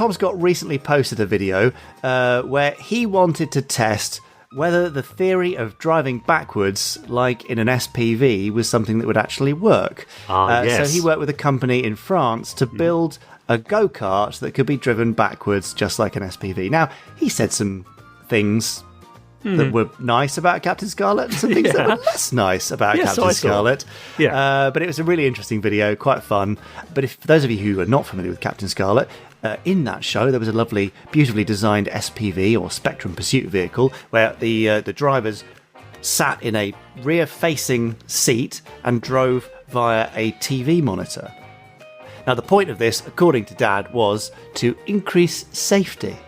Tom Scott recently posted a video where he wanted to test whether the theory of driving backwards, like in an SPV, was something that would actually work. Yes. So he worked with a company in France to build a go-kart that could be driven backwards just like an SPV. Now, he said some things that were nice about Captain Scarlet and some things that were less nice about Captain Scarlet. But it was a really interesting video, quite fun. But for those of you who are not familiar with Captain Scarlet, in that show there was a lovely, beautifully designed SPV, or Spectrum Pursuit Vehicle, where the drivers sat in a rear-facing seat and drove via a TV monitor. Now, the point of this, according to Dad, was to increase safety.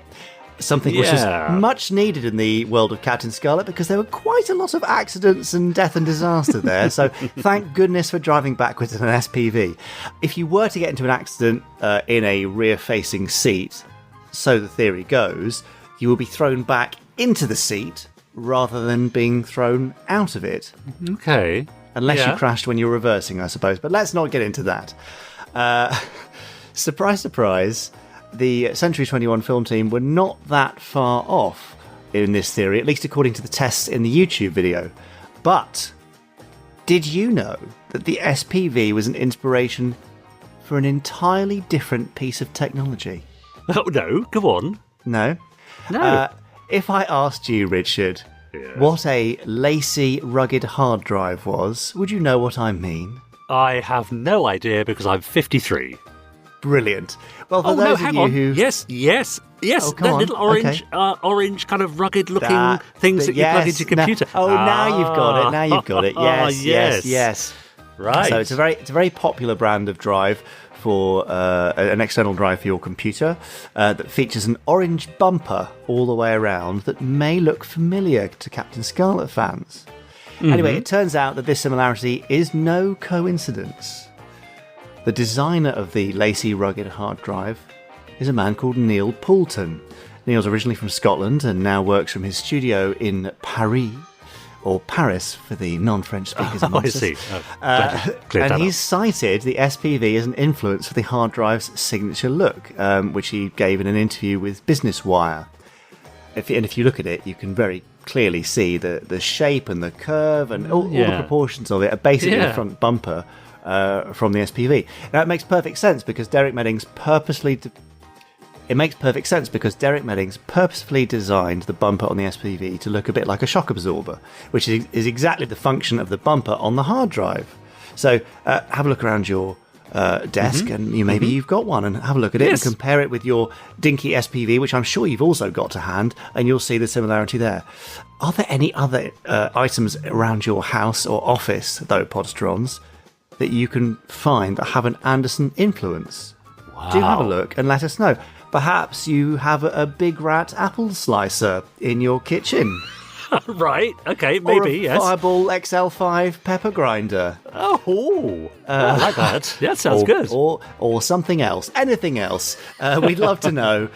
Something which is much needed in the world of Captain Scarlet, because there were quite a lot of accidents and death and disaster there. So thank goodness for driving backwards in an SPV. If you were to get into an accident in a rear-facing seat, so the theory goes, you will be thrown back into the seat rather than being thrown out of it. Okay. Unless you crashed when you were reversing, I suppose. But let's not get into that. Surprise, surprise. The Century 21 film team were not that far off in this theory, at least according to the tests in the YouTube video. But did you know that the SPV was an inspiration for an entirely different piece of technology? Oh, no. Go on. No? No. If I asked you, Richard, what a LaCie rugged hard drive was, would you know what I mean? I have no idea, because I'm 53. Brilliant. Well, for those of you who... Yes. Oh, that little orange kind of rugged-looking things that you plug into your computer. Now you've got it. Yes. Right. So it's a very popular brand of drive for an external drive for your computer that features an orange bumper all the way around that may look familiar to Captain Scarlet fans. Anyway, it turns out that this similarity is no coincidence. The designer of the LaCie rugged hard drive is a man called Neil Poulton. Neil's originally from Scotland and now works from his studio in Paris, or Paris for the non-French speakers amongst us. And he's cited the SPV as an influence for the hard drive's signature look, which he gave in an interview with Business Wire. If you look at it, you can very clearly see the shape and the curve and all the proportions of it are basically the front bumper from the SPV. Now, it makes perfect sense because Derek Meddings purposefully designed the bumper on the SPV to look a bit like a shock absorber, which is exactly the function of the bumper on the hard drive. So have a look around your desk, and maybe you've got one, and have a look at it and compare it with your dinky SPV, which I'm sure you've also got to hand, and you'll see the similarity there. Are there any other items around your house or office, though, Podstrons, that you can find that have an Anderson influence? Wow. Do have a look and let us know. Perhaps you have a Big Rat apple slicer in your kitchen. Right, okay, maybe, or a Fireball XL5 pepper grinder. Oh, I like that. That sounds good. Or something else, anything else. We'd love to know.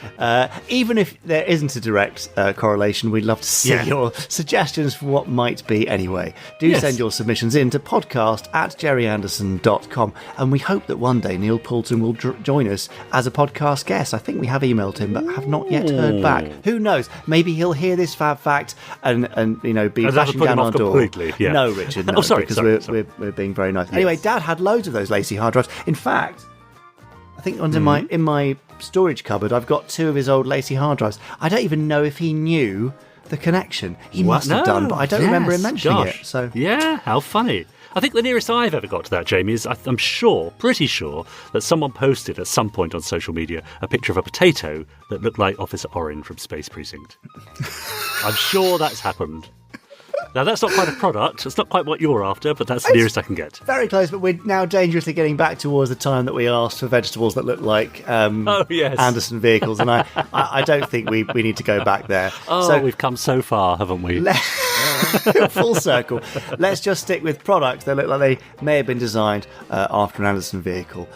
Even if there isn't a direct correlation, we'd love to see your suggestions for what might be anyway. Do send your submissions in to podcast@gerryanderson.com, and we hope that one day Neil Poulton will join us as a podcast guest. I think we have emailed him, but have not yet heard back. Who knows? Maybe he'll hear this Fab Fact and be bashing down our door. No, Richard, no, because we're being very nice. Anyway, Dad had loads of those LaCie hard drives. In fact, I think in my storage cupboard, I've got 2 of his old LaCie hard drives. I don't even know if he knew the connection. He must have done, but I don't remember him mentioning it. So how funny. I think the nearest I've ever got to that, Jamie, is I'm pretty sure, that someone posted at some point on social media a picture of a potato that looked like Officer Orin from Space Precinct. I'm sure that's happened. Now, that's not quite a product. It's not quite what you're after, but that's the nearest I can get. Very close, but we're now dangerously getting back towards the time that we asked for vegetables that look like Anderson vehicles, and I don't think we need to go back there. So we've come so far, haven't we? Full circle. Let's just stick with products that look like they may have been designed after an Anderson vehicle.